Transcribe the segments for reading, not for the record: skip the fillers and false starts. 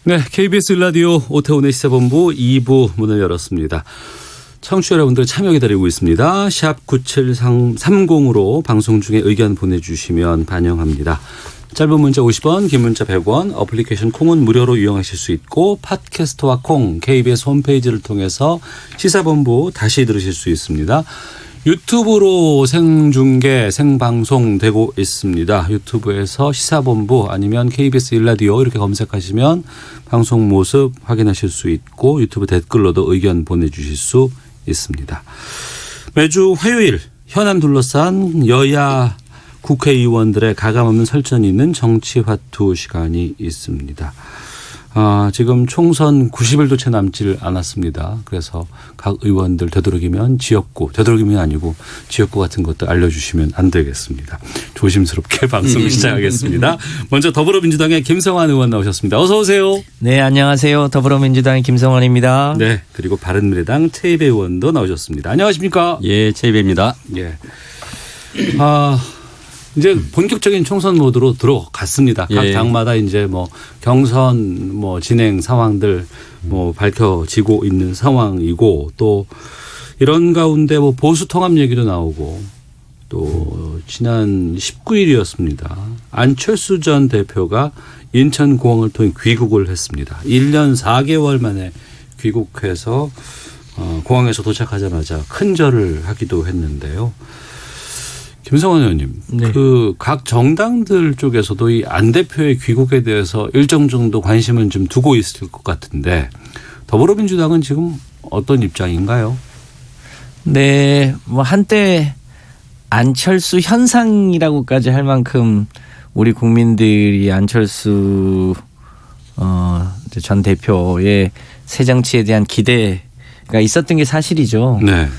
네, KBS 라디오 오태훈의 시사본부 2부 문을 열었습니다. 청취자 여러분들 참여 기다리고 있습니다. 샵 9730으로 방송 중에 의견 보내주시면 반영합니다. 짧은 문자 50원, 긴 문자 100원, 어플리케이션 콩은 무료로 이용하실 수 있고 팟캐스트와 콩, KBS 홈페이지를 통해서 시사본부 다시 들으실 수 있습니다. 유튜브로 생중계, 생방송되고 있습니다. 유튜브에서 시사본부 아니면 KBS 1라디오 이렇게 검색하시면 방송 모습 확인하실 수 있고 유튜브 댓글로도 의견 보내주실 수 있습니다. 매주 화요일 현안 둘러싼 여야 국회의원들의 가감없는 설전이 있는 정치화투 시간이 있습니다. 지금 총선 90일도 채 남질 않았습니다. 그래서 각 의원들 되도록이면 지역구, 되도록이면 아니고 지역구 같은 것도 알려주시면 안 되겠습니다. 조심스럽게 방송을 시작하겠습니다. 먼저 더불어민주당의 김성환 의원 나오셨습니다. 어서 오세요. 네, 안녕하세요. 더불어민주당의 김성환입니다. 네, 그리고 바른미래당 최이배 의원도 나오셨습니다. 안녕하십니까? 예, 최이배입니다. 예. 이제 본격적인 총선 모드로 들어갔습니다. 각 예. 당마다 이제 뭐 경선 진행 상황들 밝혀지고 있는 상황이고 또 이런 가운데 보수 통합 얘기도 나오고 또 지난 19일이었습니다. 안철수 전 대표가 인천공항을 통해 귀국을 했습니다. 1년 4개월 만에 귀국해서 공항에서 도착하자마자 큰절을 하기도 했는데요. 김성환 의원님, 네. 각 정당들 쪽에서도 이 안 대표의 귀국에 대해서 일정 정도 관심은 좀 두고 있을 것 같은데 더불어민주당은 지금 어떤 입장인가요? 네, 한때 안철수 현상이라고까지 할 만큼 우리 국민들이 안철수 전 대표의 새 정치에 대한 기대가 있었던 게 사실이죠. 네.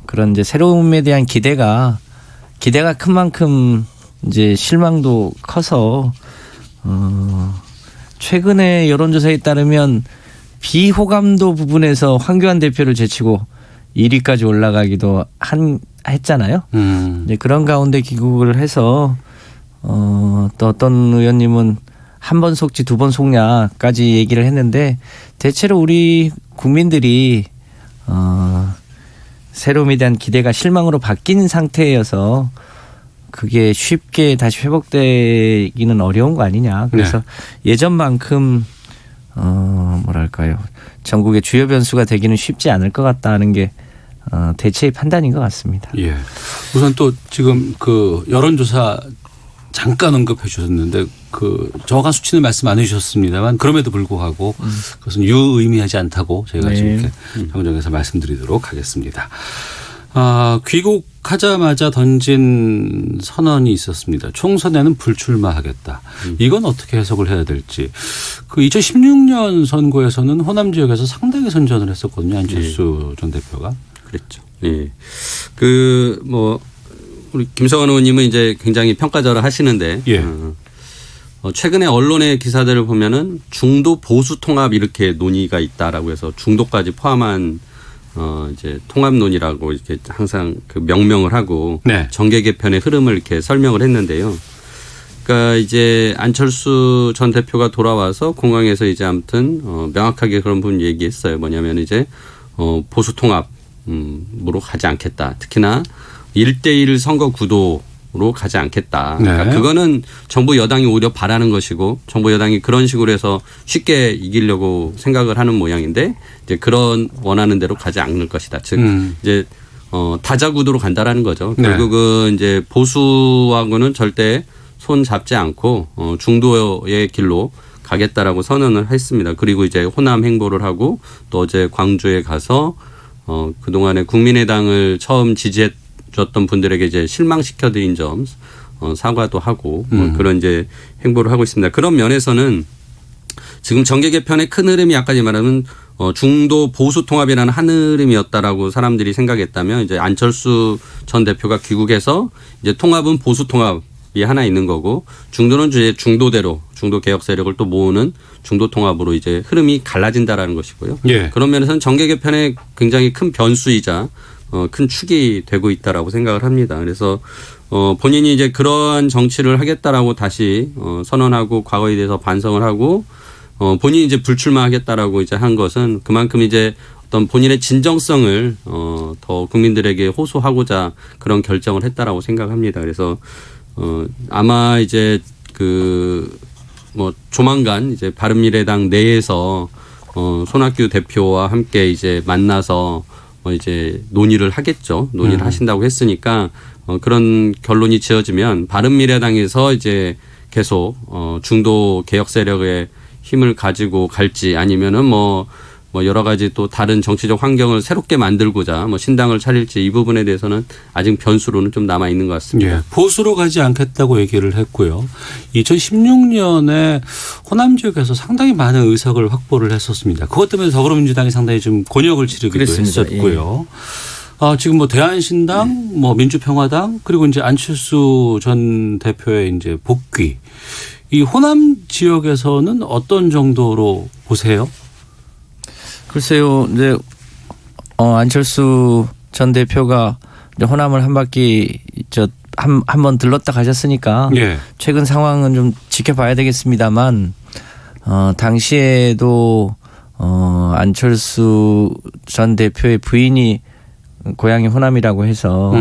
그런 이제 새로움에 대한 기대가 큰 만큼 이제 실망도 커서 최근에 여론조사에 따르면 비호감도 부분에서 황교안 대표를 제치고 1위까지 올라가기도 했잖아요. 이제 그런 가운데 귀국을 해서 또 어떤 의원님은 한 번 속지 두 번 속냐까지 얘기를 했는데 대체로 우리 국민들이 새로움에 대한 기대가 실망으로 바뀐 상태여서 그게 쉽게 다시 회복되기는 어려운 거 아니냐. 그래서 네. 예전만큼 전국의 주요 변수가 되기는 쉽지 않을 것 같다는 게 대체의 판단인 것 같습니다. 예. 우선 또 지금 여론조사 잠깐 언급해 주셨는데 정확한 수치는 말씀 안 해주셨습니다만 그럼에도 불구하고 그것은 유의미하지 않다고 저희가 지금 이렇게 정정해서 말씀드리도록 하겠습니다. 귀국하자마자 던진 선언이 있었습니다. 총선에는 불출마하겠다. 이건 어떻게 해석을 해야 될지. 2016년 선거에서는 호남 지역에서 상당히 선전을 했었거든요. 안철수 전 대표가. 그랬죠. 예. 우리 김성환 의원님은 이제 굉장히 평가절하 하시는데 예. 최근에 언론의 기사들을 보면은 중도 보수 통합 이렇게 논의가 있다라고 해서 중도까지 포함한 이제 통합론이라고 이렇게 항상 명명을 하고 네. 정계 개편의 흐름을 이렇게 설명을 했는데요. 그러니까 이제 안철수 전 대표가 돌아와서 공항에서 이제 아무튼 명확하게 그런 부분 얘기했어요. 뭐냐면 이제 보수 통합으로 가지 않겠다. 특히나 1대1 선거 구도로 가지 않겠다. 그러니까 네. 그거는 정부 여당이 오히려 바라는 것이고 정부 여당이 그런 식으로 해서 쉽게 이기려고 생각을 하는 모양인데 이제 그런 원하는 대로 가지 않을 것이다. 즉 이제 다자 구도로 간다라는 거죠. 네. 결국은 이제 보수하고는 절대 손 잡지 않고 중도의 길로 가겠다라고 선언을 했습니다. 그리고 이제 호남 행보를 하고 또 어제 광주에 가서 그동안에 국민의당을 처음 지지해줬던 분들에게 이제 실망시켜드린 점 사과도 하고 그런 이제 행보를 하고 있습니다. 그런 면에서는 지금 정계 개편의 큰 흐름이 아까 말하면 중도 보수 통합이라는 한 흐름이었다라고 사람들이 생각했다면 이제 안철수 전 대표가 귀국해서 이제 통합은 보수 통합이 하나 있는 거고 중도는 이제 중도대로 중도 개혁 세력을 또 모으는 중도 통합으로 이제 흐름이 갈라진다라는 것이고요. 예. 그런 면에서는 정계 개편의 굉장히 큰 변수이자 큰 축이 되고 있다라고 생각을 합니다. 그래서 본인이 이제 그러한 정치를 하겠다라고 다시 선언하고 과거에 대해서 반성을 하고 본인이 이제 불출마하겠다라고 이제 한 것은 그만큼 이제 어떤 본인의 진정성을 더 국민들에게 호소하고자 그런 결정을 했다라고 생각합니다. 그래서 아마 이제 뭐 조만간 이제 바른미래당 내에서 손학규 대표와 함께 이제 만나서 이제 논의를 하겠죠. 논의를 하신다고 했으니까 그런 결론이 지어지면 바른미래당에서 이제 계속 중도 개혁 세력의 힘을 가지고 갈지 아니면은 뭐 여러 가지 또 다른 정치적 환경을 새롭게 만들고자 뭐 신당을 차릴지 이 부분에 대해서는 아직 변수로는 좀 남아 있는 것 같습니다. 예, 보수로 가지 않겠다고 얘기를 했고요. 2016년에 호남 지역에서 상당히 많은 의석을 확보를 했었습니다. 그것 때문에 더불어민주당이 상당히 좀 곤욕을 치르기도 그랬습니다. 했었고요. 지금 뭐 대한신당, 뭐 민주평화당 그리고 이제 안철수 전 대표의 이제 복귀. 이 호남 지역에서는 어떤 정도로 보세요? 글쎄요, 이제 안철수 전 대표가 이제 호남을 한 바퀴 한 번 들렀다 가셨으니까 예. 최근 상황은 좀 지켜봐야 되겠습니다만 당시에도 안철수 전 대표의 부인이 고향이 호남이라고 해서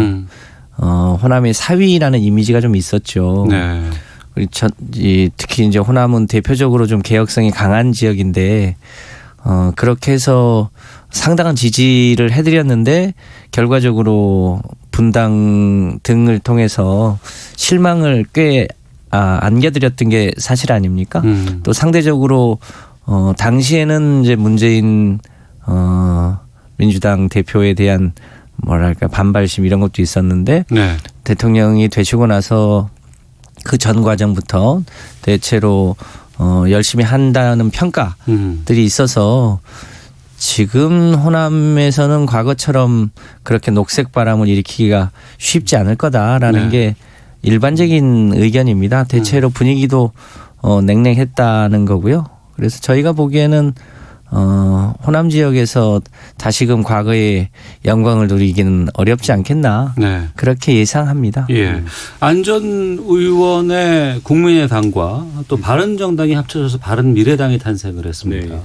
호남의 사위라는 이미지가 좀 있었죠. 네. 특히 이제 호남은 대표적으로 좀 개혁성이 강한 지역인데 그렇게 해서 상당한 지지를 해드렸는데 결과적으로 분당 등을 통해서 실망을 꽤 안겨드렸던 게 사실 아닙니까? 또 상대적으로 당시에는 이제 문재인 민주당 대표에 대한 뭐랄까 반발심 이런 것도 있었는데 네. 대통령이 되시고 나서 그 전 과정부터 대체로 열심히 한다는 평가들이 있어서 지금 호남에서는 과거처럼 그렇게 녹색 바람을 일으키기가 쉽지 않을 거다라는 네. 게 일반적인 의견입니다. 대체로 분위기도 냉랭했다는 거고요. 그래서 저희가 보기에는 호남 지역에서 다시금 과거의 영광을 누리기는 어렵지 않겠나 네. 그렇게 예상합니다. 예. 안 전 의원의 국민의당과 또 바른정당이 합쳐져서 바른미래당이 탄생을 했습니다. 네.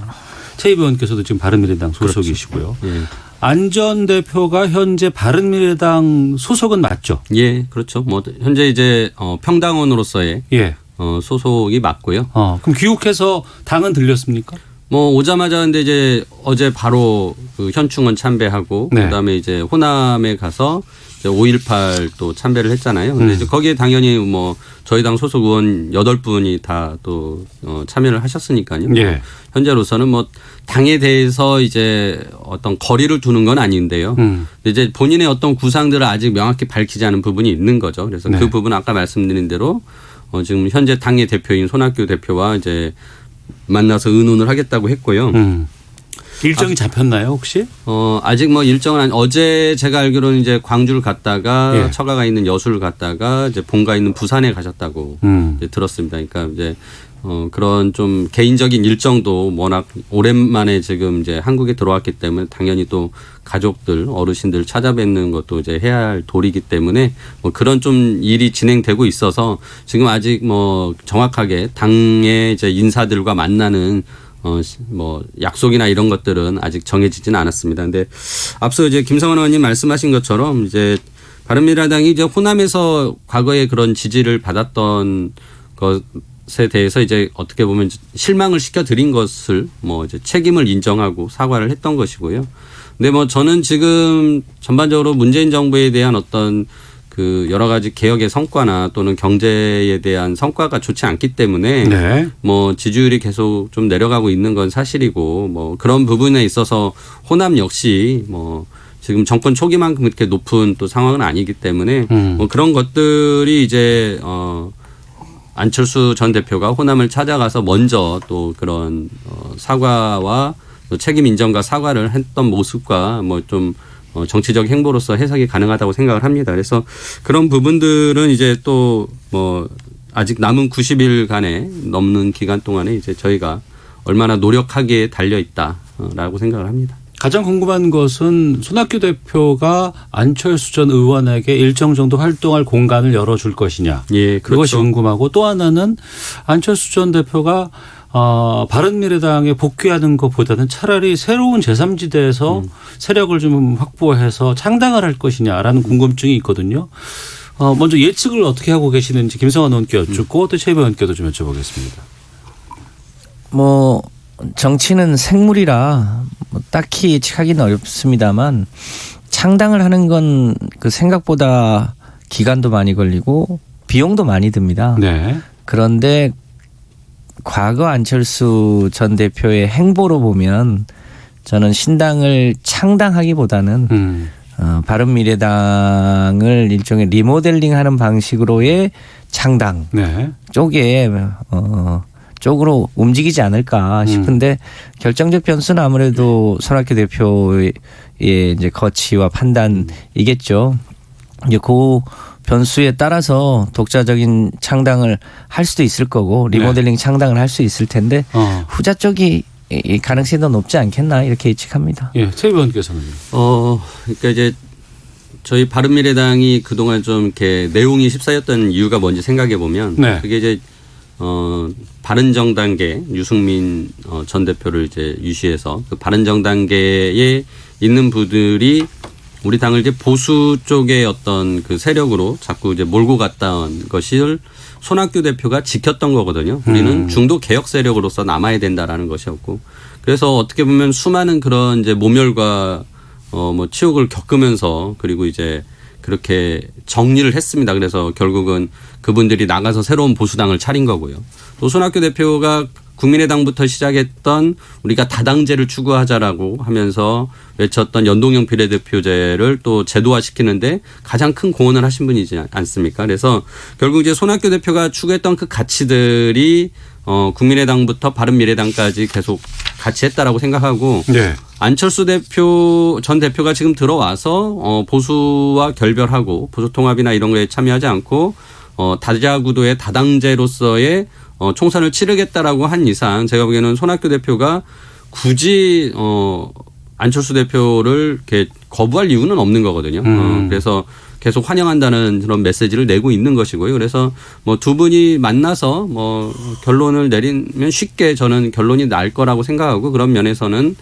최 의원께서도 지금 바른미래당 소속이시고요. 예. 안 전 대표가 현재 바른미래당 소속은 맞죠? 예, 그렇죠. 뭐 현재 이제 평당원으로서의 예. 소속이 맞고요. 그럼 귀국해서 당은 들렸습니까? 뭐 오자마자 근데 이제 어제 바로 그 현충원 참배하고 네. 그다음에 이제 호남에 가서 이제 5.18 또 참배를 했잖아요. 근데 이제 거기에 당연히 뭐 저희 당 소속 의원 8분이 다 또 참여를 하셨으니까요. 예. 현재로서는 뭐 당에 대해서 이제 어떤 거리를 두는 건 아닌데요. 근데 이제 본인의 어떤 구상들을 아직 명확히 밝히지 않은 부분이 있는 거죠. 그래서 네. 그 부분 아까 말씀드린 대로 지금 현재 당의 대표인 손학규 대표와 이제 만나서 의논을 하겠다고 했고요. 일정이 잡혔나요 혹시? 아직 뭐 일정은 어제 제가 알기로는 이제 광주를 갔다가 예. 처가가 있는 여수를 갔다가 이제 본가 있는 부산에 가셨다고 이제 들었습니다. 그러니까 이제 그런 좀 개인적인 일정도 워낙 오랜만에 지금 이제 한국에 들어왔기 때문에 당연히 또 가족들 어르신들 찾아뵙는 것도 이제 해야 할 도리이기 때문에 뭐 그런 좀 일이 진행되고 있어서 지금 아직 뭐 정확하게 당의 이제 인사들과 만나는 뭐 약속이나 이런 것들은 아직 정해지지는 않았습니다. 근데 앞서 이제 김성환 의원님 말씀하신 것처럼 이제 바른미래당이 이제 호남에서 과거에 그런 지지를 받았던 것에 대해서 이제 어떻게 보면 실망을 시켜드린 것을 뭐 이제 책임을 인정하고 사과를 했던 것이고요. 근데 뭐 저는 지금 전반적으로 문재인 정부에 대한 어떤 그 여러 가지 개혁의 성과나 또는 경제에 대한 성과가 좋지 않기 때문에 네. 뭐 지지율이 계속 좀 내려가고 있는 건 사실이고 뭐 그런 부분에 있어서 호남 역시 뭐 지금 정권 초기만큼 그렇게 높은 또 상황은 아니기 때문에 뭐 그런 것들이 이제 안철수 전 대표가 호남을 찾아가서 먼저 또 그런 사과와 또 책임 인정과 사과를 했던 모습과 뭐 좀 정치적 행보로서 해석이 가능하다고 생각을 합니다. 그래서 그런 부분들은 이제 또 뭐 아직 남은 90일간에 넘는 기간 동안에 이제 저희가 얼마나 노력하기에 달려 있다라고 생각을 합니다. 가장 궁금한 것은 손학규 대표가 안철수 전 의원에게 일정 정도 활동할 공간을 열어줄 것이냐. 예, 그렇죠. 그것이 궁금하고 또 하나는 안철수 전 대표가 바른미래당에 복귀하는 것보다는 차라리 새로운 제3지대에서 세력을 좀 확보해서 창당을 할 것이냐라는 궁금증이 있거든요. 먼저 예측을 어떻게 하고 계시는지 김성환 의원께 여쭙고 또 최희배 의원께도 좀 여쭤보겠습니다. 뭐 정치는 생물이라 뭐 딱히 예측하기는 어렵습니다만 창당을 하는 건 그 생각보다 기간도 많이 걸리고 비용도 많이 듭니다. 네. 그런데 과거 안철수 전 대표의 행보로 보면 저는 신당을 창당하기보다는 바른미래당을 일종의 리모델링하는 방식으로의 창당 네. 쪽으로 움직이지 않을까 싶은데 결정적 변수는 아무래도 손학규 대표의 이제 거치와 판단이겠죠. 이제 그 변수에 따라서 독자적인 창당을 할 수도 있을 거고 리모델링 창당을 할 수 있을 텐데 후자 쪽이 이 가능성이 더 높지 않겠나 이렇게 예측합니다. 예, 최희배 의원께서는. 그러니까 이제 저희 바른미래당이 그동안 좀 이렇게 내용이 휩싸였던 이유가 뭔지 생각해 보면 네. 그게 이제 바른정당계 유승민 전 대표를 이제 유시해서 그 바른정당계에 있는 분들이 우리 당을 이제 보수 쪽의 어떤 그 세력으로 자꾸 이제 몰고 갔던 것을 손학규 대표가 지켰던 거거든요. 우리는 중도 개혁 세력으로서 남아야 된다라는 것이었고, 그래서 어떻게 보면 수많은 그런 이제 모멸과 뭐 치욕을 겪으면서 그리고 이제 그렇게 정리를 했습니다. 그래서 결국은 그분들이 나가서 새로운 보수당을 차린 거고요. 또 손학규 대표가 국민의당부터 시작했던 우리가 다당제를 추구하자라고 하면서 외쳤던 연동형 비례대표제를 또 제도화시키는데 가장 큰 공헌을 하신 분이지 않습니까? 그래서 결국 이제 손학규 대표가 추구했던 그 가치들이 국민의당부터 바른미래당까지 계속 같이 했다라고 생각하고 네. 안철수 전 대표가 지금 들어와서 보수와 결별하고 보수 통합이나 이런 거에 참여하지 않고 다자구도의 다당제로서의 총선을 치르겠다라고 한 이상 제가 보기에는 손학규 대표가 굳이 안철수 대표를 이렇게 거부할 이유는 없는 거거든요. 그래서 계속 환영한다는 그런 메시지를 내고 있는 것이고요. 그래서 뭐 두 분이 만나서 뭐 결론을 내리면 쉽게 저는 결론이 날 거라고 생각하고 그런 면에서는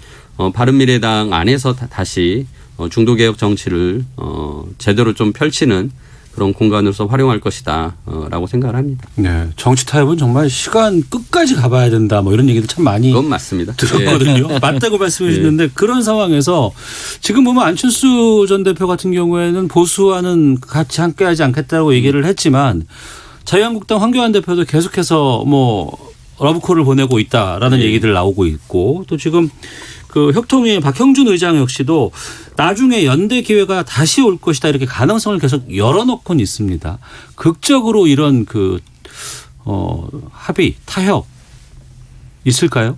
바른미래당 안에서 다시 중도개혁 정치를 제대로 좀 펼치는 그런 공간으로서 활용할 것이다 라고 생각을 합니다. 네. 정치 타협은 정말 시간 끝까지 가봐야 된다 뭐 이런 얘기들 참 많이 그건 맞습니다. 들었거든요. 예. 맞다고 말씀해 주셨는데 그런 상황에서 지금 보면 안철수 전 대표 같은 경우에는 보수와는 같이 함께하지 않겠다고 얘기를 했지만 자유한국당 황교안 대표도 계속해서 뭐 러브콜을 보내고 있다라는 얘기들 나오고 있고 또 지금 그 혁통위 박형준 의장 역시도 나중에 연대 기회가 다시 올 것이다 이렇게 가능성을 계속 열어놓고는 있습니다. 극적으로 이런 그 합의 타협 있을까요?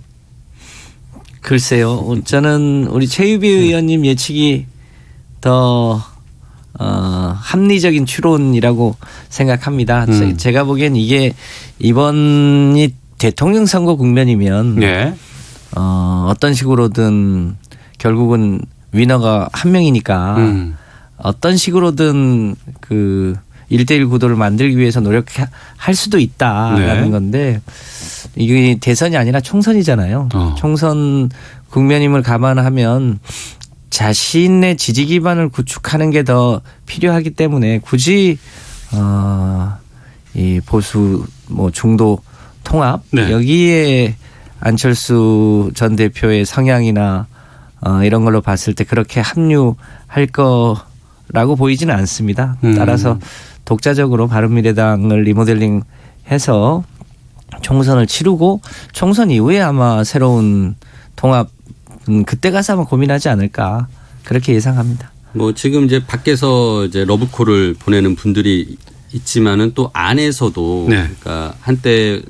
글쎄요. 저는 우리 최유비 의원님 예측이 더 합리적인 추론이라고 생각합니다. 제가 보기엔 이게 이번이 대통령 선거 국면이면 네. 어떤 식으로든 결국은 위너가 한 명이니까 어떤 식으로든 그 1대1 구도를 만들기 위해서 노력할 수도 있다라는 네. 건데 이게 대선이 아니라 총선이잖아요. 총선 국면임을 감안하면 자신의 지지 기반을 구축하는 게 더 필요하기 때문에 굳이 이 보수 뭐 중도 통합 네. 여기에 안철수 전 대표의 성향이나 이런 걸로 봤을 때 그렇게 합류할 거라고 보이지는 않습니다. 따라서 독자적으로 바른미래당을 리모델링해서 총선을 치르고 총선 이후에 아마 새로운 통합 그때 가서 아마 고민하지 않을까 그렇게 예상합니다. 뭐 지금 이제 밖에서 이제 러브콜을 보내는 분들이 있지만은 또 안에서도 네. 그러니까 한때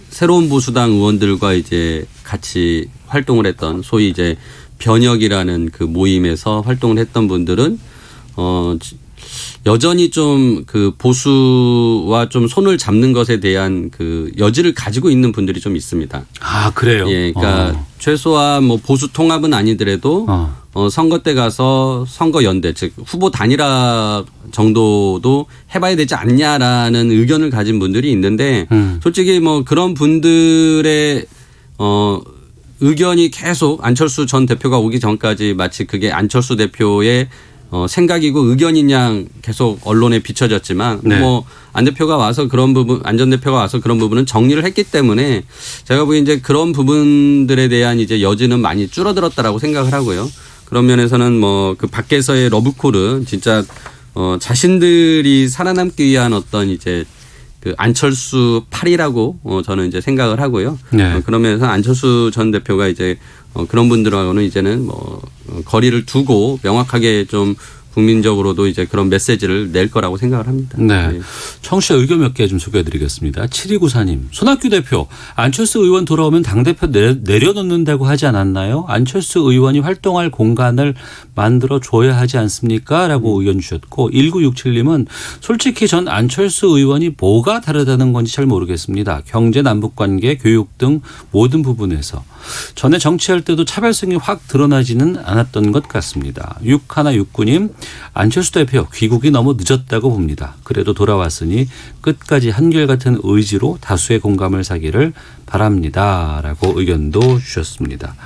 새로운 보수당 의원들과 이제 같이 활동을 했던 소위 이제 변혁이라는 그 모임에서 활동을 했던 분들은 여전히 좀 그 보수와 좀 손을 잡는 것에 대한 그 여지를 가지고 있는 분들이 좀 있습니다. 아 그래요. 예, 그러니까 최소한 뭐 보수 통합은 아니더라도 선거 때 가서 선거 연대 즉 후보 단일화 정도도 해봐야 되지 않냐라는 의견을 가진 분들이 있는데 솔직히 뭐 그런 분들의 의견이 계속 안철수 전 대표가 오기 전까지 마치 그게 안철수 대표의 생각이고 의견인 양 계속 언론에 비춰졌지만 네. 뭐 안 대표가 와서 그런 부분, 안 전 대표가 와서 그런 부분은 정리를 했기 때문에 제가 보기엔 이제 그런 부분들에 대한 이제 여지는 많이 줄어들었다라고 생각을 하고요. 그런 면에서는 뭐 그 밖에서의 러브콜은 진짜 자신들이 살아남기 위한 어떤 이제 그 안철수 팔이라고 저는 이제 생각을 하고요. 네. 그런 면에서 안철수 전 대표가 이제 그런 분들하고는 이제는 뭐 거리를 두고 명확하게 좀 국민적으로도 이제 그런 메시지를 낼 거라고 생각을 합니다. 네. 예. 청취자 의견 몇 개 좀 소개해드리겠습니다. 7294님. 손학규 대표. 안철수 의원 돌아오면 당대표 내려놓는다고 하지 않았나요? 안철수 의원이 활동할 공간을 만들어 줘야 하지 않습니까? 라고 의견 주셨고 1967님은 솔직히 전 안철수 의원이 뭐가 다르다는 건지 잘 모르겠습니다. 경제 남북관계 교육 등 모든 부분에서. 전에 정치할 때도 차별성이 확 드러나지는 않았던 것 같습니다. 6169님. 안철수 대표 귀국이 너무 늦었다고 봅니다. 그래도 돌아왔으니 끝까지 한결같은 의지로 다수의 공감을 사기를 바랍니다. 라고 의견도 주셨습니다.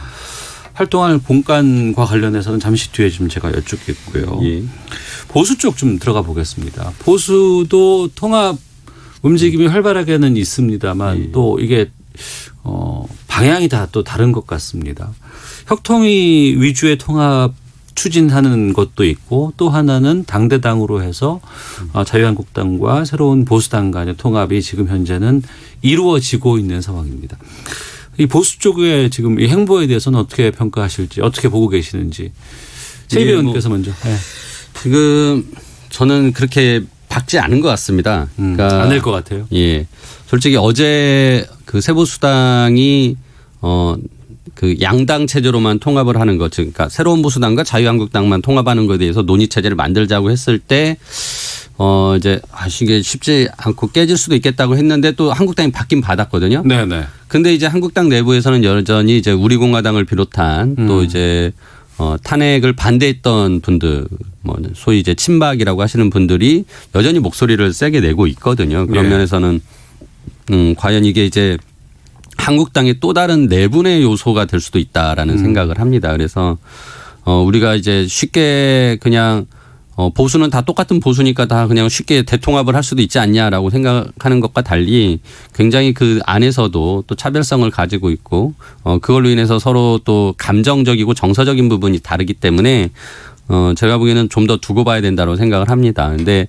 활동할 공간과 관련해서는 잠시 뒤에 좀 제가 여쭙겠고요. 예. 보수 쪽 좀 들어가 보겠습니다. 보수도 통합 움직임이 활발하게는 있습니다만 또 이게 방향이 다 또 다른 것 같습니다. 혁통위 위주의 통합 추진하는 것도 있고 또 하나는 당대당으로 해서 자유한국당과 새로운 보수당 간의 통합이 지금 현재는 이루어지고 있는 상황입니다. 이 보수 쪽의 지금 이 행보에 대해서는 어떻게 평가하실지 어떻게 보고 계시는지 최 의원께서 먼저. 네. 지금 저는 그렇게 박지 않은 것 같습니다. 그러니까 안 될 것 같아요. 예, 솔직히 어제 그 새보수당이 그 양당 체제로만 통합을 하는 것, 그러니까 새로운 보수당과 자유한국당만 통합하는 것에 대해서 논의 체제를 만들자고 했을 때 이제 이게 쉽지 않고 깨질 수도 있겠다고 했는데 또 한국당이 받긴 받았거든요. 네네. 근데 이제 한국당 내부에서는 여전히 이제 우리공화당을 비롯한 또 이제 탄핵을 반대했던 분들, 뭐 소위 이제 친박이라고 하시는 분들이 여전히 목소리를 세게 내고 있거든요. 그런 예. 면에서는 과연 이게 이제 한국당의 또 다른 내분의 요소가 될 수도 있다라는 생각을 합니다. 그래서 우리가 이제 쉽게 그냥 보수는 다 똑같은 보수니까 다 그냥 쉽게 대통합을 할 수도 있지 않냐라고 생각하는 것과 달리 굉장히 그 안에서도 또 차별성을 가지고 있고 그걸로 인해서 서로 또 감정적이고 정서적인 부분이 다르기 때문에 제가 보기에는 좀 더 두고 봐야 된다고 생각을 합니다. 근데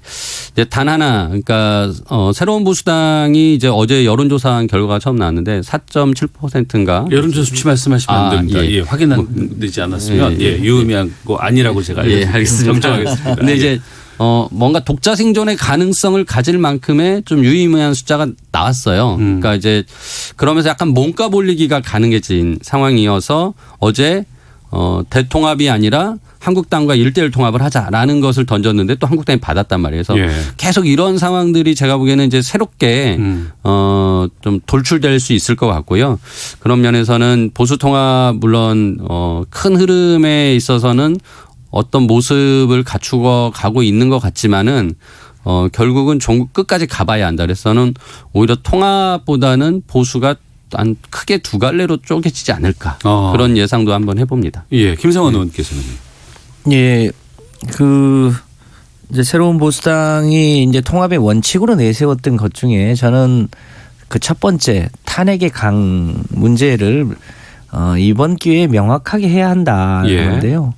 이제 단 하나, 그러니까 새로운 보수당이 이제 어제 여론조사한 결과가 처음 나왔는데 4.7%인가. 여론조사 수치 말씀하시면 안 됩니다. 예. 확인되지 않았으면 유의미한 거 아니라고 제가 알겠습니다. 정정하겠습니다. 근데 이제 뭔가 독자 생존의 가능성을 가질 만큼의 좀 유의미한 숫자가 나왔어요. 그러니까 이제 그러면서 약간 몸값 올리기가 가능해진 상황이어서 어제 대통합이 아니라 한국당과 1대1 통합을 하자라는 것을 던졌는데 또 한국당이 받았단 말이에요. 그래서 계속 이런 상황들이 제가 보기에는 이제 새롭게 좀 돌출될 수 있을 것 같고요. 그런 면에서는 보수 통합 물론 큰 흐름에 있어서는 어떤 모습을 갖추고 가고 있는 것 같지만은 결국은 종국 끝까지 가봐야 한다. 그래서는 오히려 통합보다는 보수가 한 크게 두 갈래로 쪼개지지 않을까 그런 예상도 한번 해봅니다. 예, 김성환 의원께서는. 예, 이제 새로운 보수당이 이제 통합의 원칙으로 내세웠던 것 중에 저는 그 첫 번째 탄핵의 강 문제를 이번 기회에 명확하게 해야 한다는데요.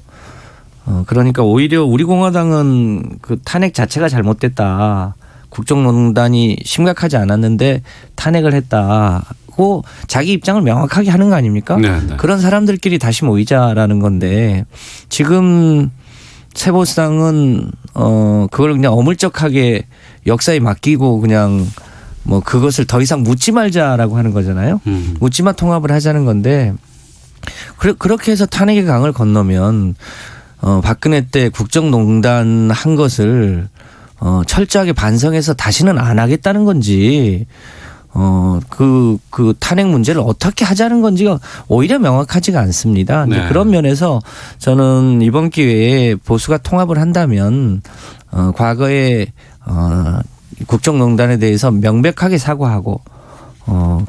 그러니까 오히려 우리 공화당은 그 탄핵 자체가 잘못됐다. 국정농단이 심각하지 않았는데 탄핵을 했다고 자기 입장을 명확하게 하는 거 아닙니까? 네. 그런 사람들끼리 다시 모이자라는 건데 지금 새보수당은 그걸 그냥 어물쩍하게 역사에 맡기고 그냥 뭐 그것을 더 이상 묻지 말자라고 하는 거잖아요. 묻지마 통합을 하자는 건데 그렇게 해서 탄핵의 강을 건너면 박근혜 때 국정농단 한 것을 철저하게 반성해서 다시는 안 하겠다는 건지 그 탄핵 문제를 어떻게 하자는 건지가 오히려 명확하지가 않습니다. 네. 그런 면에서 저는 이번 기회에 보수가 통합을 한다면 과거에 국정농단에 대해서 명백하게 사과하고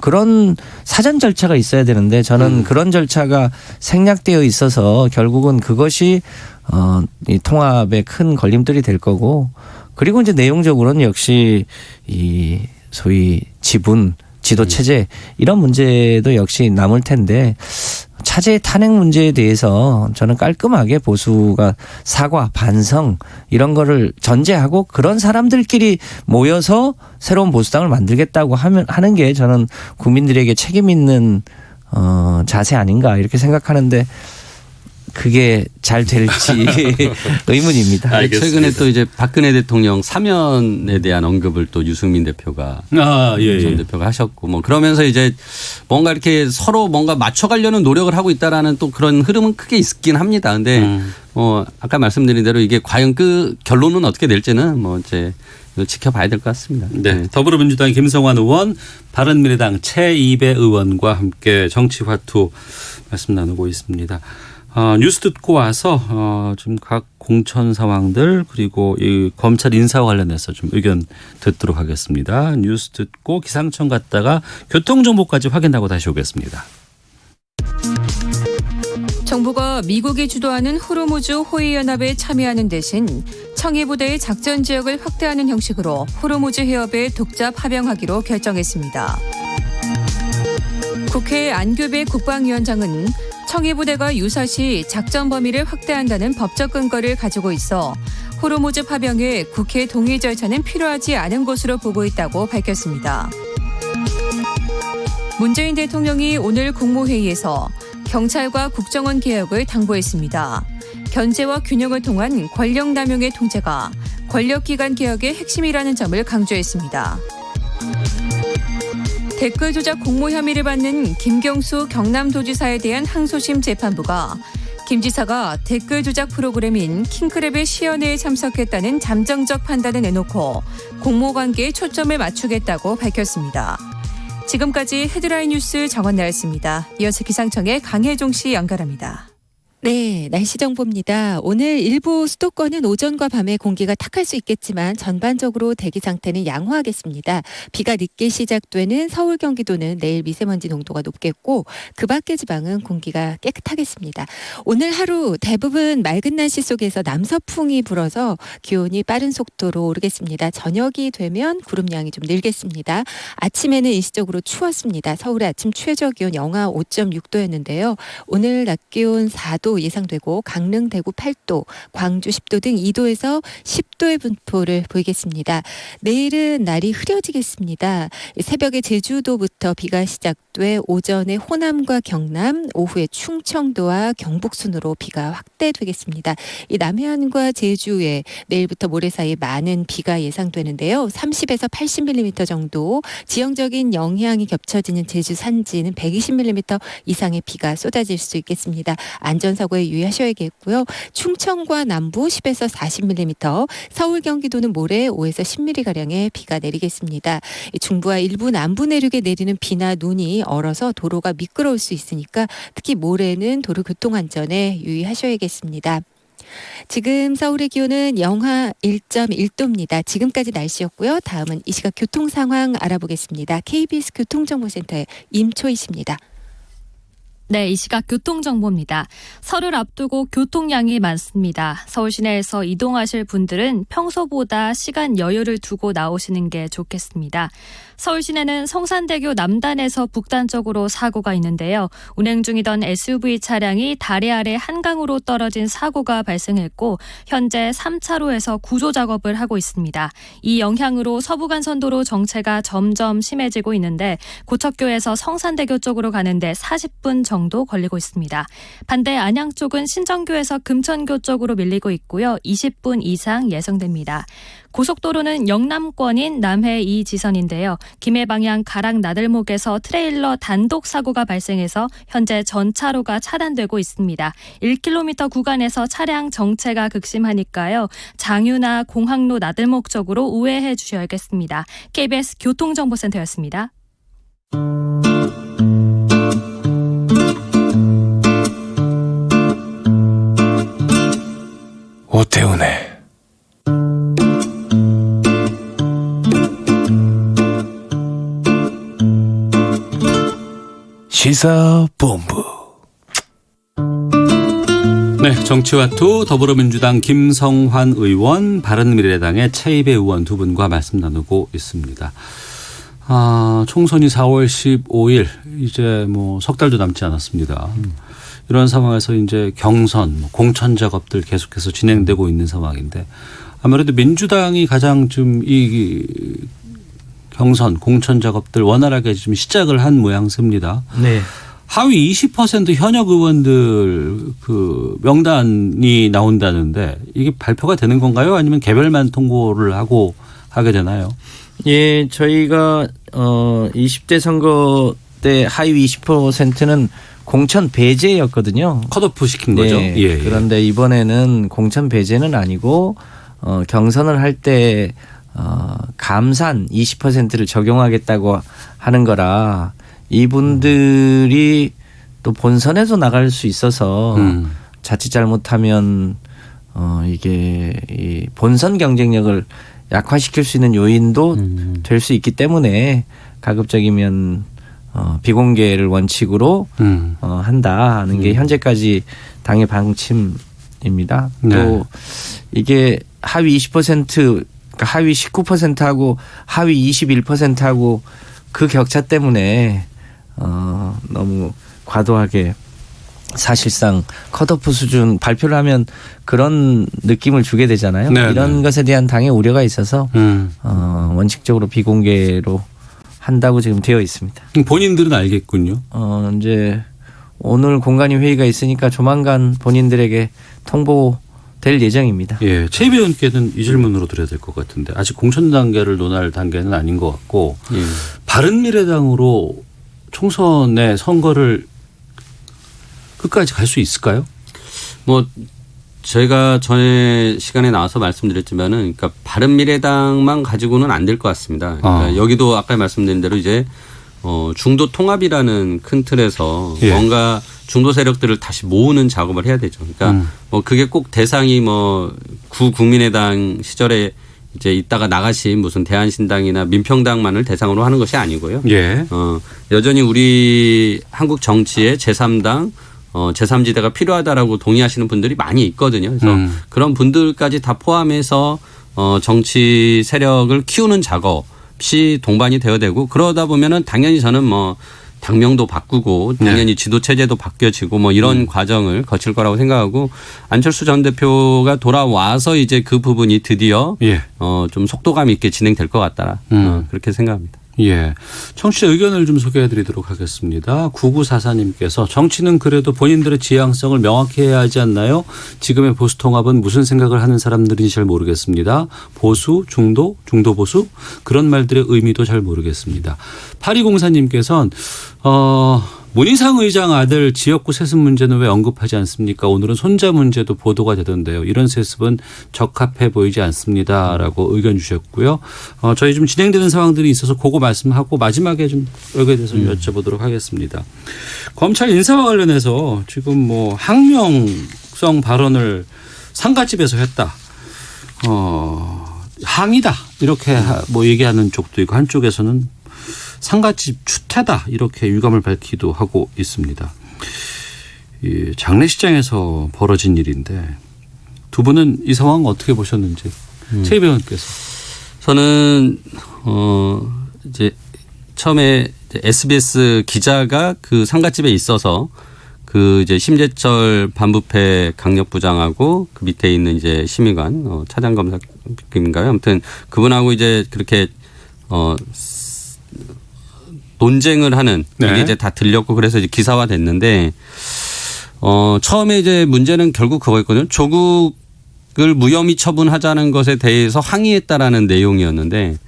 그런 사전 절차가 있어야 되는데 저는 그런 절차가 생략되어 있어서 결국은 그것이 이 통합에 큰 걸림돌이 될 거고, 그리고 이제 내용적으로는 역시 이 소위 지분, 지도 체제 이런 문제도 역시 남을 텐데, 차제의 탄핵 문제에 대해서 저는 깔끔하게 보수가 사과, 반성 이런 거를 전제하고 그런 사람들끼리 모여서 새로운 보수당을 만들겠다고 하는 게 저는 국민들에게 책임 있는 자세 아닌가 이렇게 생각하는데, 그게 잘 될지 의문입니다. 알겠습니다. 최근에 또 이제 박근혜 대통령 사면에 대한 언급을 또 유승민 대표가 전 대표가 하셨고, 뭐 그러면서 이제 뭔가 이렇게 서로 뭔가 맞춰가려는 노력을 하고 있다라는 또 그런 흐름은 크게 있긴 합니다. 근데 아까 말씀드린 대로 이게 과연 그 결론은 어떻게 될지는 뭐 이제 지켜봐야 될 것 같습니다. 네. 더불어민주당 김성환 의원, 바른미래당 최이배 의원과 함께 정치화투 말씀 나누고 있습니다. 뉴스 듣고 와서 지금 각 공천 상황들 그리고 이 검찰 인사와 관련해서 좀 의견 듣도록 하겠습니다. 뉴스 듣고 기상청 갔다가 교통정보까지 확인하고 다시 오겠습니다. 정부가 미국이 주도하는 호르무즈 호위연합에 참여하는 대신 청해부대의 작전 지역을 확대하는 형식으로 호르무즈 해협에 독자 파병하기로 결정했습니다. 국회 안규배 국방위원장은 청해부대가 유사시 작전 범위를 확대한다는 법적 근거를 가지고 있어 호르무즈 파병에 국회 동의 절차는 필요하지 않은 것으로 보고 있다고 밝혔습니다. 문재인 대통령이 오늘 국무회의에서 경찰과 국정원 개혁을 당부했습니다. 견제와 균형을 통한 권력 남용의 통제가 권력기관 개혁의 핵심이라는 점을 강조했습니다. 댓글 조작 공모 혐의를 받는 김경수 경남도지사에 대한 항소심 재판부가 김 지사가 댓글 조작 프로그램인 킹크랩의 시연회에 참석했다는 잠정적 판단을 내놓고 공모 관계에 초점을 맞추겠다고 밝혔습니다. 지금까지 헤드라인 뉴스 정원나였습니다. 이어서 기상청의 강혜종 씨 연결합니다. 네, 날씨 정보입니다. 오늘 일부 수도권은 오전과 밤에 공기가 탁할 수 있겠지만 전반적으로 대기 상태는 양호하겠습니다. 비가 늦게 시작되는 서울, 경기도는 내일 미세먼지 농도가 높겠고 그 밖의 지방은 공기가 깨끗하겠습니다. 오늘 하루 대부분 맑은 날씨 속에서 남서풍이 불어서 기온이 빠른 속도로 오르겠습니다. 저녁이 되면 구름량이 좀 늘겠습니다. 아침에는 일시적으로 추웠습니다. 서울의 아침 최저 기온 영하 5.6도였는데요. 오늘 낮 기온 4도 예상되고 강릉, 대구 8도, 광주 10도 등 2도에서 10도의 분포를 보이겠습니다. 내일은 날이 흐려지겠습니다. 새벽에 제주도부터 비가 시작돼 오전에 호남과 경남, 오후에 충청도와 경북 순으로 비가 확대되겠습니다. 이 남해안과 제주에 내일부터 모레 사이 많은 비가 예상되는데요. 30에서 80mm 정도, 지형적인 영향이 겹쳐지는 제주 산지는 120mm 이상의 비가 쏟아질 수 있겠습니다. 안전사고에 유의하셔야겠고요. 충청과 남부 10에서 40mm, 서울, 경기도는 모레 5에서 10mm가량의 비가 내리겠습니다. 중부와 일부 남부 내륙에 내리는 비나 눈이 얼어서 도로가 미끄러울 수 있으니까 특히 모레는 도로 교통안전에 유의하셔야겠습니다. 지금 서울의 기온은 영하 1.1도입니다. 지금까지 날씨였고요. 다음은 이 시각 교통 상황 알아보겠습니다. KBS 교통정보센터의 임초희 씨입니다. 네, 이 시각 교통정보입니다. 설을 앞두고 교통량이 많습니다. 서울 시내에서 이동하실 분들은 평소보다 시간 여유를 두고 나오시는 게 좋겠습니다. 서울 시내는 성산대교 남단에서 북단 쪽으로 사고가 있는데요. 운행 중이던 SUV 차량이 다리 아래 한강으로 떨어진 사고가 발생했고 현재 3차로에서 구조 작업을 하고 있습니다. 이 영향으로 서부간선도로 정체가 점점 심해지고 있는데 고척교에서 성산대교 쪽으로 가는데 40분 정도 걸리고 있습니다. 반대 안양 쪽은 신정교에서 금천교 쪽으로 밀리고 있고요. 20분 이상 예상됩니다. 고속도로는 영남권인 남해 2지선인데요. 김해 방향 가락 나들목에서 트레일러 단독 사고가 발생해서 현재 전차로가 차단되고 있습니다. 1km 구간에서 차량 정체가 극심하니까요. 장유나 공항로 나들목 쪽으로 우회해 주셔야겠습니다. KBS 교통정보센터였습니다. 오태훈의 시사본부. 네, 정치와투 더불어민주당 김성환 의원, 바른미래당의 최이배 의원 두 분과 말씀 나누고 있습니다. 총선이 4월 15일 이제 뭐 석 달도 남지 않았습니다. 이런 상황에서 이제 경선, 공천 작업들 계속해서 진행되고 있는 상황인데 아무래도 민주당이 가장 좀 이 경선, 공천 작업들 원활하게 좀 시작을 한 모양새입니다. 네. 하위 20% 현역 의원들 그 명단이 나온다는데 이게 발표가 되는 건가요? 아니면 개별만 통보를 하게 되나요? 예, 저희가 20대 선거 때 하위 20%는 공천 배제였거든요. 컷오프 시킨 거죠. 네, 예, 그런데 이번에는 공천 배제는 아니고 경선을 할 때 감산 20%를 적용하겠다고 하는 거라 이분들이 또 본선에도 나갈 수 있어서 자칫 잘못하면 이게 이 본선 경쟁력을 약화시킬 수 있는 요인도 될 수 있기 때문에 가급적이면 비공개를 원칙으로 한다 하는 게 현재까지 당의 방침입니다. 네. 또 이게 하위 20% 그러니까 하위 19%하고 하위 21%하고 그 격차 때문에 너무 과도하게 사실상 컷오프 수준 발표를 하면 그런 느낌을 주게 되잖아요. 네, 이런 네. 것에 대한 당의 우려가 있어서 원칙적으로 비공개로 한다고 지금 되어 있습니다. 본인들은 알겠군요. 이제 오늘 공간위 회의가 있으니까 조만간 본인들에게 통보될 예정입니다. 예, 최이배 의원께는 이 질문으로 드려야 될 것 같은데 아직 공천 단계를 논할 단계는 아닌 것 같고 바른미래당으로 총선의 선거를 끝까지 갈 수 있을까요? 뭐 저희가 전에 시간에 나와서 말씀드렸지만은 그러니까 바른미래당만 가지고는 안 될 것 같습니다. 그러니까 여기도 아까 말씀드린 대로 이제 중도 통합이라는 큰 틀에서 예. 뭔가 중도 세력들을 다시 모으는 작업을 해야 되죠. 그러니까 뭐 그게 꼭 대상이 뭐 구국민의당 시절에 이제 있다가 나가신 무슨 대한신당이나 민평당만을 대상으로 하는 것이 아니고요. 예. 여전히 우리 한국 정치의 제3당 제3지대가 필요하다라고 동의하시는 분들이 많이 있거든요. 그래서 그런 분들까지 다 포함해서 정치 세력을 키우는 작업이 동반이 되어야 되고 그러다 보면은 당연히 저는 뭐 당명도 바꾸고 당연히 지도 체제도 바뀌어지고 뭐 이런 과정을 거칠 거라고 생각하고 안철수 전 대표가 돌아와서 이제 그 부분이 드디어 예. 좀 속도감 있게 진행될 것 같다. 그렇게 생각합니다. 예. 청취자 의견을 좀 소개해 드리도록 하겠습니다. 9944님께서 정치는 그래도 본인들의 지향성을 명확히 해야 하지 않나요? 지금의 보수 통합은 무슨 생각을 하는 사람들인지 잘 모르겠습니다. 보수, 중도, 중도 보수 그런 말들의 의미도 잘 모르겠습니다. 8204님께서는 문희상 의장 아들 지역구 세습 문제는 왜 언급하지 않습니까? 오늘은 손자 문제도 보도가 되던데요. 이런 세습은 적합해 보이지 않습니다라고 의견 주셨고요. 저희 좀 진행되는 상황들이 있어서 그거 말씀하고 마지막에 좀 여기에 대해서 여쭤보도록 하겠습니다. 검찰 인사와 관련해서 지금 뭐 항명성 발언을 상가집에서 했다. 항의다 이렇게 뭐 얘기하는 쪽도 있고 한쪽에서는 상가집 추태다 이렇게 유감을 밝히기도 하고 있습니다. 이 장례식장에서 벌어진 일인데 두 분은 이 상황 어떻게 보셨는지 최이배 의원께서. 저는 이제 처음에 SBS 기자가 그 상가집에 있어서 그 이제 심재철 반부패 강력부장하고 그 밑에 있는 이제 심의관 차장검사인가요? 아무튼 그분하고 이제 그렇게 논쟁을 하는 이게 이제 다 들렸고 그래서 이제 기사화 됐는데 처음에 이제 문제는 결국 그거였거든요. 조국을 무혐의 처분하자는 것에 대해서 항의했다라는 내용이었는데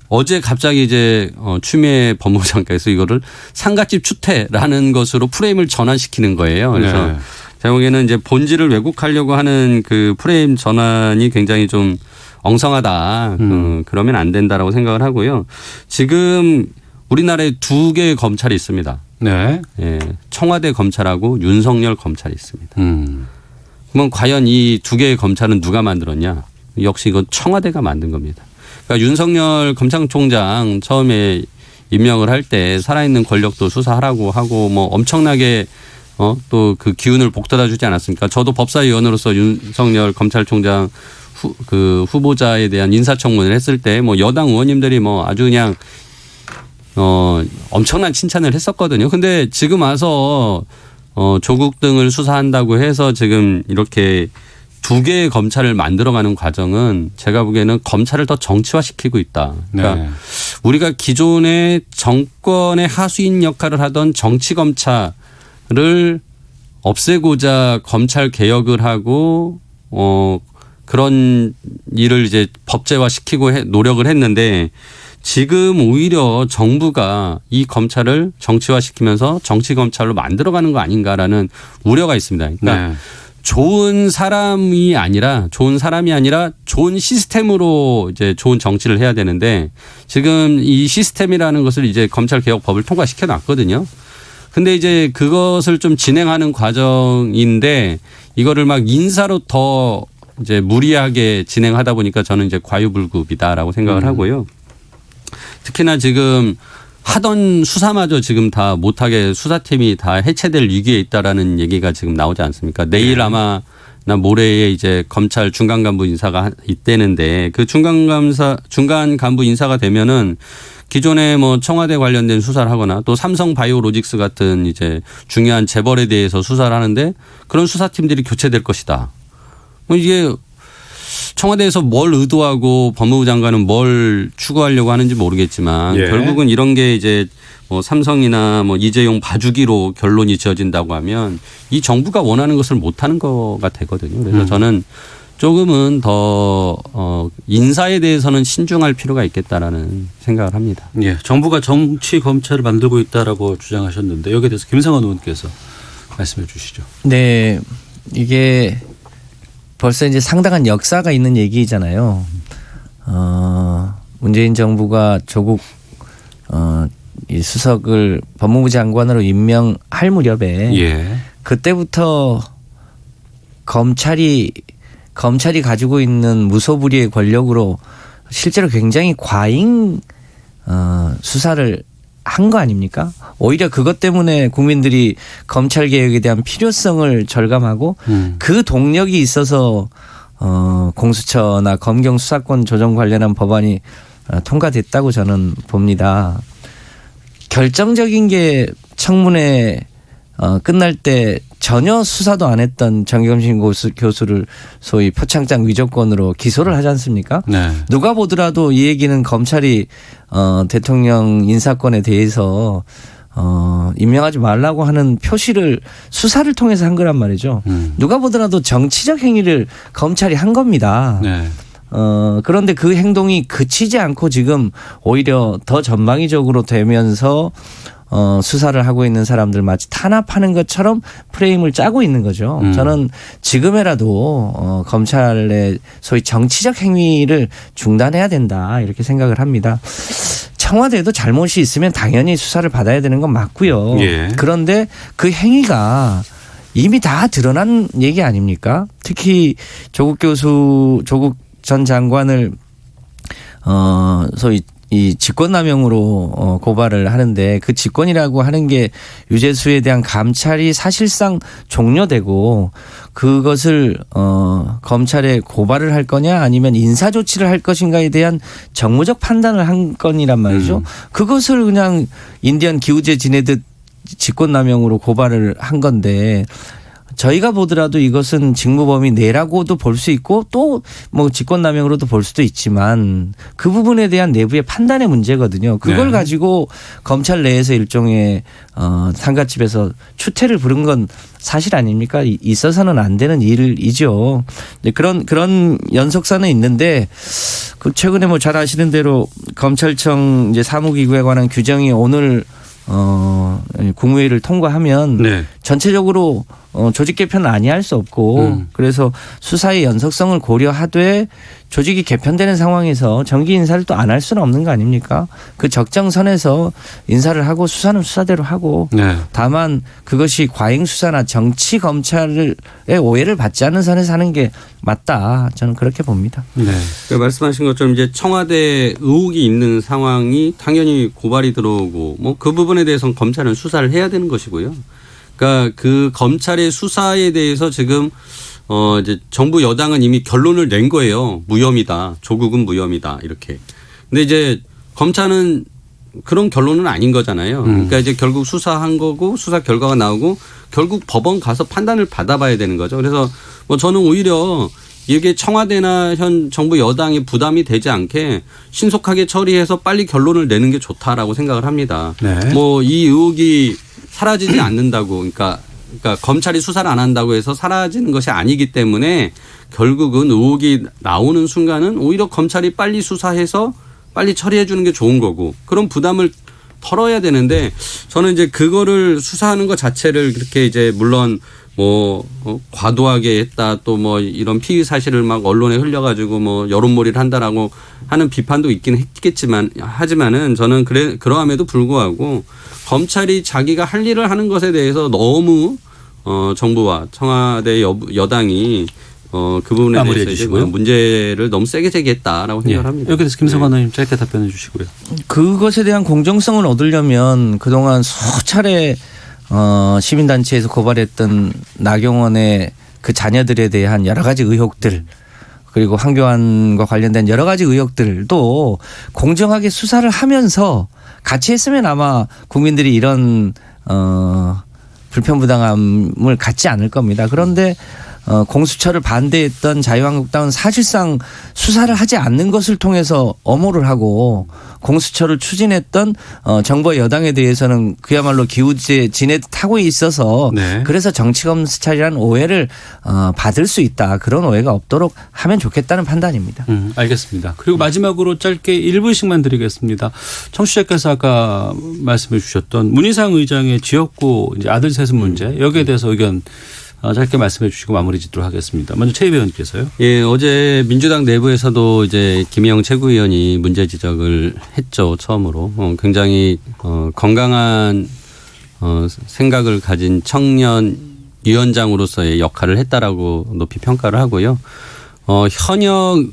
어제 갑자기 이제 추미애 법무장관께서 이거를 상가집 추태라는 것으로 프레임을 전환시키는 거예요. 그래서 제가 보기에는 이제 본질을 왜곡하려고 하는 그 프레임 전환이 굉장히 좀 엉성하다. 그러면 안 된다라고 생각을 하고요. 지금 우리나라에 두 개의 검찰이 있습니다. 네. 예, 청와대 검찰하고 윤석열 검찰이 있습니다. 그러면 과연 이 두 개의 검찰은 누가 만들었냐? 역시 이건 청와대가 만든 겁니다. 그러니까 윤석열 검찰총장 처음에 임명을 할 때 살아있는 권력도 수사하라고 하고 뭐 엄청나게 또 그 기운을 북돋아 주지 않았습니까? 저도 법사위원으로서 윤석열 검찰총장 후보자에 대한 인사청문회를 했을 때 뭐 여당 의원님들이 뭐 아주 그냥 엄청난 칭찬을 했었거든요. 근데 지금 와서 조국 등을 수사한다고 해서 지금 이렇게 두 개의 검찰을 만들어가는 과정은 제가 보기에는 검찰을 더 정치화시키고 있다. 그러니까 네. 우리가 기존의 정권의 하수인 역할을 하던 정치 검찰을 없애고자 검찰 개혁을 하고 그런 일을 이제 법제화시키고 노력을 했는데 지금 오히려 정부가 이 검찰을 정치화시키면서 정치 검찰로 만들어가는 거 아닌가라는 우려가 있습니다. 그러니까 네. 좋은 사람이 아니라 좋은 시스템으로 이제 좋은 정치를 해야 되는데 지금 이 시스템이라는 것을 이제 검찰개혁법을 통과시켜 놨거든요. 근데 이제 그것을 좀 진행하는 과정인데 이거를 막 인사로 더 이제 무리하게 진행하다 보니까 저는 이제 과유불급이다라고 생각을 하고요. 특히나 지금 하던 수사마저 지금 다 못하게 수사팀이 다 해체될 위기에 있다라는 얘기가 지금 나오지 않습니까? 내일 아마 나 모레에 이제 검찰 중간 간부 인사가 있대는데 그 중간 간부 인사가 되면은 기존에 뭐 청와대 관련된 수사를 하거나 또 삼성 바이오로직스 같은 이제 중요한 재벌에 대해서 수사를 하는데 그런 수사팀들이 교체될 것이다. 이게 청와대에서 뭘 의도하고 법무부 장관은 뭘 추구하려고 하는지 모르겠지만 예. 결국은 이런 게 이제 뭐 삼성이나 뭐 이재용 봐주기로 결론이 지어진다고 하면 이 정부가 원하는 것을 못하는 거가 되거든요. 그래서 저는 조금은 더 인사에 대해서는 신중할 필요가 있겠다라는 생각을 합니다. 예, 정부가 정치 검찰을 만들고 있다라고 주장하셨는데 여기에 대해서 김성환 의원께서 말씀해 주시죠. 네, 이게 벌써 이제 상당한 역사가 있는 얘기잖아요. 문재인 정부가 조국 이 수석을 법무부 장관으로 임명할 무렵에 예. 그때부터 검찰이 가지고 있는 무소불위의 권력으로 실제로 굉장히 과잉 수사를 한 거 아닙니까? 오히려 그것 때문에 국민들이 검찰 개혁에 대한 필요성을 절감하고 그 동력이 있어서 공수처나 검경 수사권 조정 관련한 법안이 통과됐다고 저는 봅니다. 결정적인 게 청문회 끝날 때 전혀 수사도 안 했던 정경심 교수를 소위 표창장 위조건으로 기소를 하지 않습니까? 네. 누가 보더라도 이 얘기는 검찰이 대통령 인사권에 대해서 임명하지 말라고 하는 표시를 수사를 통해서 한 거란 말이죠. 누가 보더라도 정치적 행위를 검찰이 한 겁니다. 네. 그런데 그 행동이 그치지 않고 지금 오히려 더 전방위적으로 되면서 수사를 하고 있는 사람들 마치 탄압하는 것처럼 프레임을 짜고 있는 거죠. 저는 지금에라도 검찰의 소위 정치적 행위를 중단해야 된다 이렇게 생각을 합니다. 청와대도 잘못이 있으면 당연히 수사를 받아야 되는 건 맞고요. 예. 그런데 그 행위가 이미 다 드러난 얘기 아닙니까? 특히 조국 전 장관을 소위 이 직권남용으로 고발을 하는데 그 직권이라고 하는 게 유재수에 대한 감찰이 사실상 종료되고 그것을 검찰에 고발을 할 거냐 아니면 인사조치를 할 것인가에 대한 정무적 판단을 한 건이란 말이죠. 그것을 그냥 인디언 기우제 지내듯 직권남용으로 고발을 한 건데 저희가 보더라도 이것은 직무범위 내라고도 볼 수 있고 또 뭐 직권남용으로도 볼 수도 있지만 그 부분에 대한 내부의 판단의 문제거든요. 그걸 네. 가지고 검찰 내에서 일종의 상갓집에서 추태를 부른 건 사실 아닙니까? 있어서는 안 되는 일이죠. 그런 연속사는 있는데 그 최근에 뭐 잘 아시는 대로 검찰청 이제 사무기구에 관한 규정이 오늘 국무회의를 통과하면 네. 전체적으로 조직 개편은 아니할 수 없고 그래서 수사의 연속성을 고려하되 조직이 개편되는 상황에서 정기 인사를 또 안 할 수는 없는 거 아닙니까? 그 적정선에서 인사를 하고 수사는 수사대로 하고 네. 다만 그것이 과잉 수사나 정치 검찰의 오해를 받지 않는 선에서 하는 게 맞다. 저는 그렇게 봅니다. 네. 그러니까 말씀하신 것처럼 이제 청와대 의혹이 있는 상황이 당연히 고발이 들어오고 뭐 그 부분에 대해서는 검찰은 수사를 해야 되는 것이고요. 그러니까 그 검찰의 수사에 대해서 지금 이제 정부 여당은 이미 결론을 낸 거예요. 무혐의다. 조국은 무혐의다. 이렇게. 근데 이제 검찰은 그런 결론은 아닌 거잖아요. 그러니까 이제 결국 수사한 거고 수사 결과가 나오고 결국 법원 가서 판단을 받아봐야 되는 거죠. 그래서 뭐 저는 오히려 이게 청와대나 현 정부 여당이 부담이 되지 않게 신속하게 처리해서 빨리 결론을 내는 게 좋다라고 생각을 합니다. 네. 뭐 이 의혹이 사라지지 않는다고 그러니까 검찰이 수사를 안 한다고 해서 사라지는 것이 아니기 때문에 결국은 의혹이 나오는 순간은 오히려 검찰이 빨리 수사해서 빨리 처리해 주는 게 좋은 거고 그런 부담을 털어야 되는데 저는 이제 그거를 수사하는 것 자체를 그렇게 이제 물론 뭐 과도하게 했다 또 뭐 이런 피의 사실을 막 언론에 흘려가지고 뭐 여론몰이를 한다라고 하는 비판도 있긴 했겠지만 하지만은 저는 그러함에도 불구하고 검찰이 자기가 할 일을 하는 것에 대해서 너무 정부와 청와대 여당이 그 부분에 대해서 이제 문제를 너무 세게 제기했다라고 생각을 합니다. 여기서 김성환 의원님 짧게 답변해 주시고요. 그것에 대한 공정성을 얻으려면 그동안 수차례 시민단체에서 고발했던 나경원의 그 자녀들에 대한 여러 가지 의혹들 그리고 황교안과 관련된 여러 가지 의혹들도 공정하게 수사를 하면서 같이 했으면 아마 국민들이 이런 불편부당함을 갖지 않을 겁니다. 그런데 공수처를 반대했던 자유한국당은 사실상 수사를 하지 않는 것을 통해서 엄호를 하고 공수처를 추진했던 정부 여당에 대해서는 그야말로 기우제 지내듯 하고 있어서 네. 그래서 정치검찰이라는 오해를 받을 수 있다. 그런 오해가 없도록 하면 좋겠다는 판단입니다. 알겠습니다. 그리고 마지막으로 짧게 1분씩만 드리겠습니다. 청취자께서 아까 말씀해 주셨던 문희상 의장의 지역구 이제 아들 세습 문제 여기에 대해서 의견 짧게 말씀해 주시고 마무리 짓도록 하겠습니다. 먼저 최 의원님께서요. 예, 어제 민주당 내부에서도 이제 김혜영 최고위원이 문제 지적을 했죠. 처음으로. 굉장히 건강한 생각을 가진 청년 위원장으로서의 역할을 했다라고 높이 평가를 하고요. 현역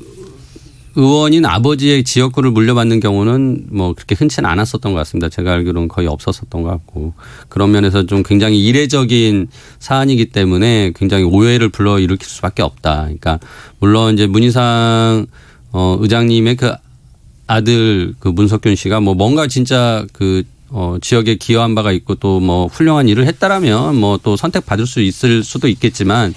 의원인 아버지의 지역구를 물려받는 경우는 뭐 그렇게 흔치는 않았었던 것 같습니다. 제가 알기로는 거의 없었었던 것 같고 그런 면에서 좀 굉장히 이례적인 사안이기 때문에 굉장히 오해를 불러일으킬 수밖에 없다. 그러니까 물론 이제 문희상 의장님의 그 아들 그 문석균 씨가 뭐 뭔가 진짜 그 지역에 기여한 바가 있고 또 뭐 훌륭한 일을 했다라면 뭐 또 선택받을 수 있을 수도 있겠지만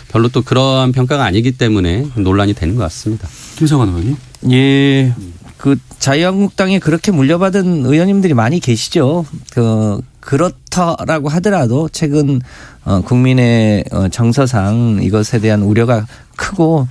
별로 또 그러한 평가가 아니기 때문에 논란이 되는 것 같습니다. 김성환 의원님. 예. 그 자유한국당에 그렇게 물려받은 의원님들이 많이 계시죠. 그렇다라고 하더라도 최근 국민의 정서상 이것에 대한 우려가 크고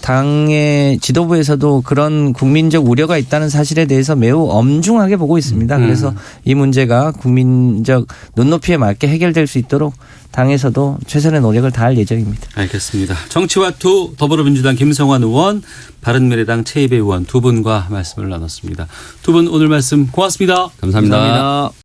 당의 지도부에서도 그런 국민적 우려가 있다는 사실에 대해서 매우 엄중하게 보고 있습니다. 그래서 이 문제가 국민적 눈높이에 맞게 해결될 수 있도록 당에서도 최선의 노력을 다할 예정입니다. 알겠습니다. 정치와투 더불어민주당 김성환 의원, 바른미래당 최이배 의원 두 분과 말씀을 나눴습니다. 두 분 오늘 말씀 고맙습니다. 감사합니다. 감사합니다.